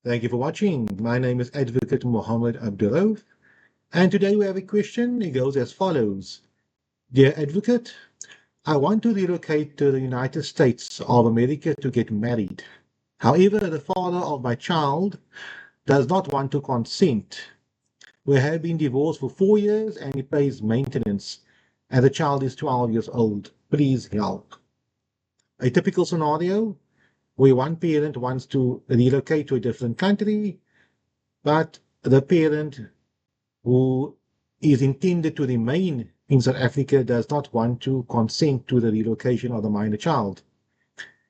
Thank you for watching. My name is Advocate Muhammad Abduroaf, and today we have a question. It goes as follows. Dear Advocate, I want to relocate to the United States of America to get married. However, the father of my child does not want to consent. We have been divorced for 4 years and he pays maintenance, and the child is 12 years old. Please help. A typical scenario where one parent wants to relocate to a different country, but the parent who is intended to remain in South Africa does not want to consent to the relocation of the minor child.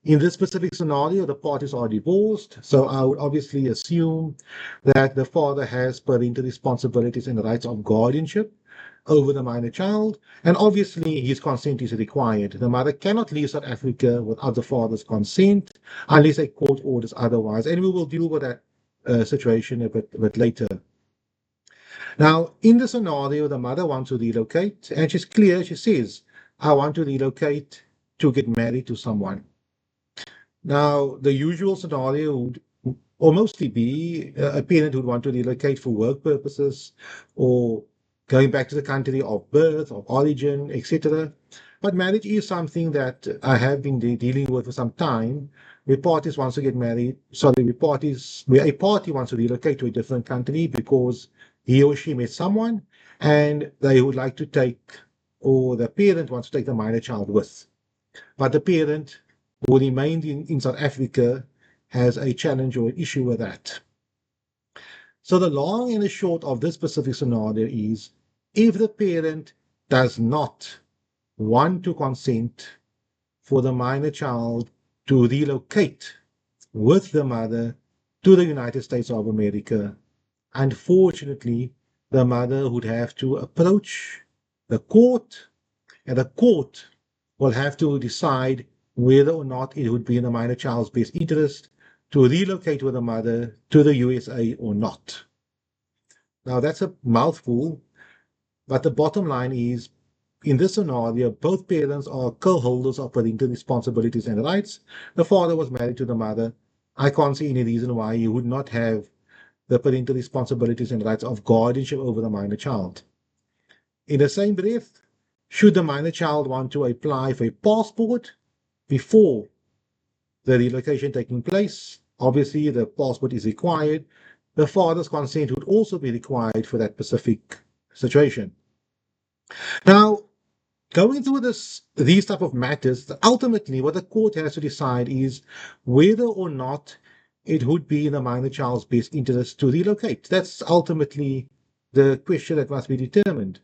In this specific scenario, the parties are divorced, so I would obviously assume that the father has parental responsibilities and rights of guardianship over the minor child, and obviously his consent is required. The mother cannot leave South Africa without the father's consent unless a court orders otherwise, and we will deal with that situation a bit later. Now, in the scenario, the mother wants to relocate, and she's clear. She says, I want to relocate to get married to someone. Now, the usual scenario would mostly be a parent would want to relocate for work purposes or going back to the country of birth, of origin, etc. But marriage is something that I have been dealing with for some time, where parties wants to get married, where a party wants to relocate to a different country because he or she met someone and they would like to take, or the parent wants to take the minor child with. But the parent who remained in South Africa has a challenge or issue with that. So the long and the short of this specific scenario is if the parent does not want to consent for the minor child to relocate with the mother to the United States of America, unfortunately, the mother would have to approach the court, and the court will have to decide whether or not it would be in the minor child's best interest to relocate with the mother to the USA or not. Now, that's a mouthful, but the bottom line is, in this scenario, both parents are co-holders of parental responsibilities and rights. The father was married to the mother. I can't see any reason why he would not have the parental responsibilities and rights of guardianship over the minor child. In the same breath, should the minor child want to apply for a passport before the relocation taking place, obviously the passport is required. The father's consent would also be required for that specific situation. Now, going through these type of matters, ultimately what the court has to decide is whether or not it would be in the minor child's best interest to relocate. That's ultimately the question that must be determined.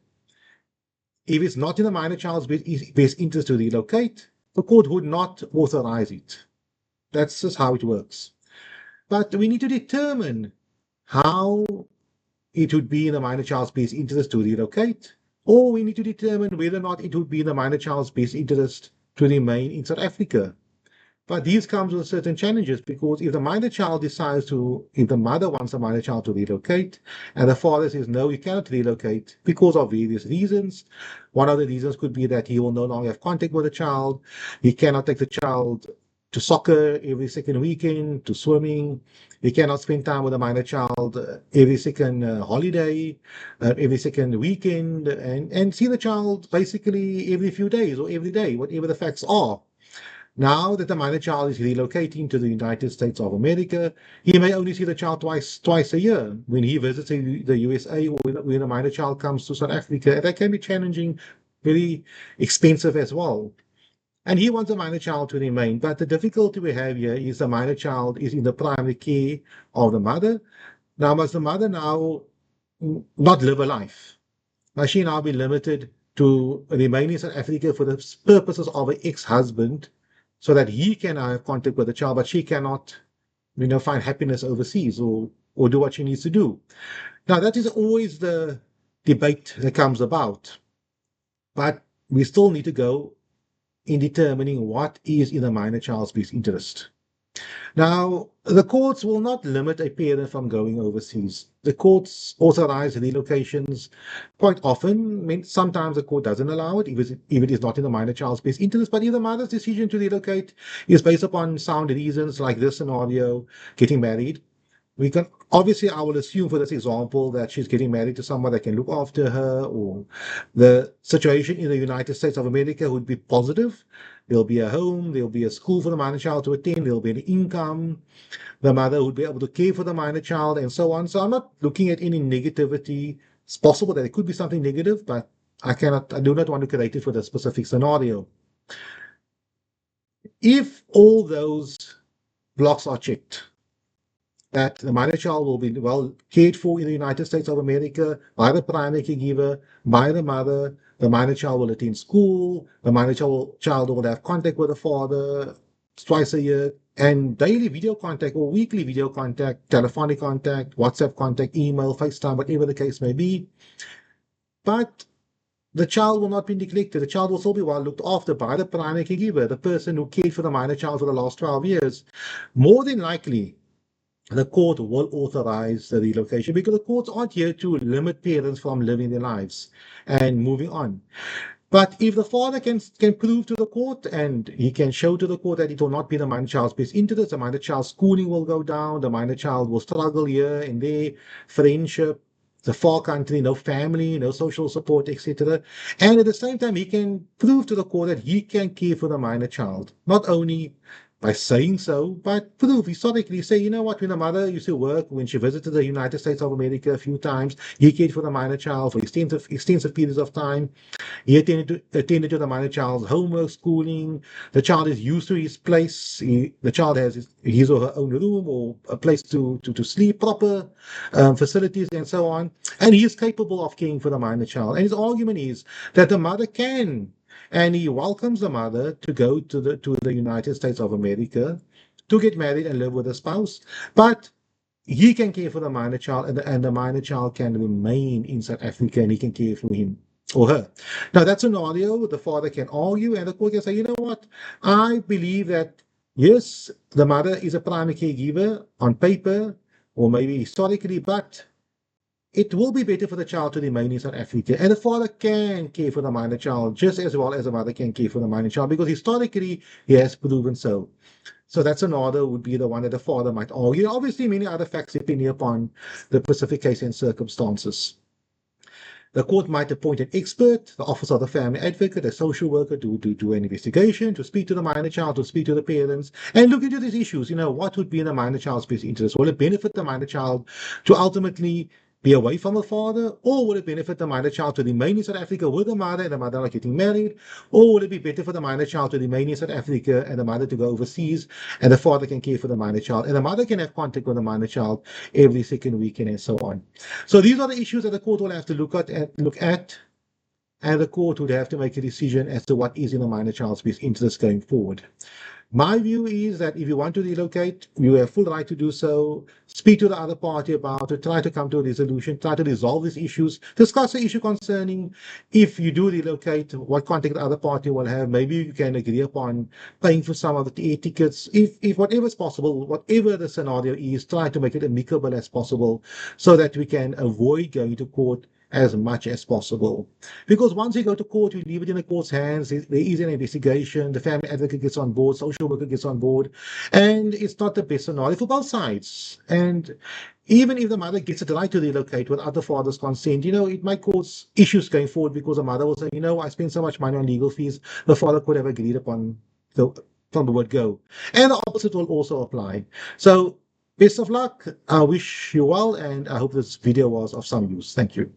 If it's not in the minor child's best interest to relocate, the court would not authorize it. That's just how it works. But we need to determine how it would be in the minor child's best interest to relocate, or we need to determine whether or not it would be in the minor child's best interest to remain in South Africa. But these comes with certain challenges, because if the mother wants the minor child to relocate, and the father says, no, you cannot relocate because of various reasons. One of the reasons could be that he will no longer have contact with the child. He cannot take the child to soccer every second weekend, to swimming. He cannot spend time with a minor child every second holiday, every second weekend, and see the child basically every few days or every day, whatever the facts are. Now that the minor child is relocating to the United States of America, he may only see the child twice a year when he visits the USA, or when a minor child comes to South Africa. And that can be challenging, very expensive as well. And he wants the minor child to remain. But the difficulty we have here is the minor child is in the primary care of the mother. Now, must the mother now not live a life? Must she now be limited to remain in South Africa for the purposes of an ex-husband, so that he can have contact with the child, but she cannot, find happiness overseas or do what she needs to do? Now, that is always the debate that comes about. But we still need to go in determining what is in the minor child's best interest. Now, the courts will not limit a parent from going overseas. The courts authorize relocations quite often. I mean, sometimes the court doesn't allow it if it is not in the minor child's best interest. But if the mother's decision to relocate is based upon sound reasons, like this scenario, getting married, We can obviously, I will assume for this example that she's getting married to someone that can look after her, or the situation in the United States of America would be positive. There'll be a home, there'll be a school for the minor child to attend, there'll be an income, the mother would be able to care for the minor child, and so on. So I'm not looking at any negativity. It's possible that it could be something negative, but I do not want to create it for the specific scenario. If all those blocks are checked, that the minor child will be well cared for in the United States of America by the primary caregiver, by the mother. The minor child will attend school. The minor child will have contact with the father twice a year, and daily video contact or weekly video contact, telephonic contact, WhatsApp contact, email, FaceTime, whatever the case may be. But the child will not be neglected. The child will still be well looked after by the primary caregiver, the person who cared for the minor child for the last 12 years. More than likely, the court will authorize the relocation because the courts aren't here to limit parents from living their lives and moving on. But if the father can prove to the court and he can show to the court that it will not be the minor child's best interest, the minor child's schooling will go down, the minor child will struggle here and there, friendship, the far country, no family, no social support, etc. And at the same time, he can prove to the court that he can care for the minor child, not only by saying so, but prove historically, say, you know what, when the mother used to work, when she visited the United States of America a few times, he cared for the minor child for extensive periods of time. He attended to the minor child's homework, schooling. The child is used to his place. The child has his or her own room or a place to sleep, proper facilities, and so on. And he is capable of caring for the minor child. And his argument is that the mother can, and he welcomes the mother to go to the United States of America to get married and live with a spouse. But he can care for the minor child, and the minor child can remain in South Africa, and he can care for him or her. Now, that scenario, the father can argue, and the court can say, you know what, I believe that, yes, the mother is a primary caregiver on paper, or maybe historically, but it will be better for the child to remain in South Africa. And the father can care for the minor child just as well as the mother can care for the minor child, because historically he has proven so. So that's another would be the one that the father might argue. Obviously, many other facts depending upon the specific case and circumstances. The court might appoint an expert, the Office of the Family Advocate, a social worker to do an investigation, to speak to the minor child, to speak to the parents, and look into these issues. You know, what would be in the minor child's best interest? Will it benefit the minor child to ultimately be away from the father, or will it benefit the minor child to remain in South Africa with the mother and the mother not getting married, or will it be better for the minor child to remain in South Africa and the mother to go overseas and the father can care for the minor child and the mother can have contact with the minor child every second weekend and so on. So these are the issues that the court will have to look at, and the court would have to make a decision as to what is in the minor child's best interest going forward. My view is that if you want to relocate, you have full right to do so. Speak to the other party about it, try to come to a resolution, try to resolve these issues, discuss the issue concerning if you do relocate, what contact the other party will have. Maybe you can agree upon paying for some of the air tickets. If whatever is possible, whatever the scenario is, try to make it amicable as possible so that we can avoid going to court as much as possible. Because once you go to court, you leave it in the court's hands. There is an investigation. The family advocate gets on board, social worker gets on board, and it's not the best scenario for both sides. And even if the mother gets it right to relocate without the father's consent, you know, it might cause issues going forward because the mother will say, you know, I spent so much money on legal fees. The father could have agreed upon from the word go. And the opposite will also apply. So best of luck. I wish you well, and I hope this video was of some use. Thank you.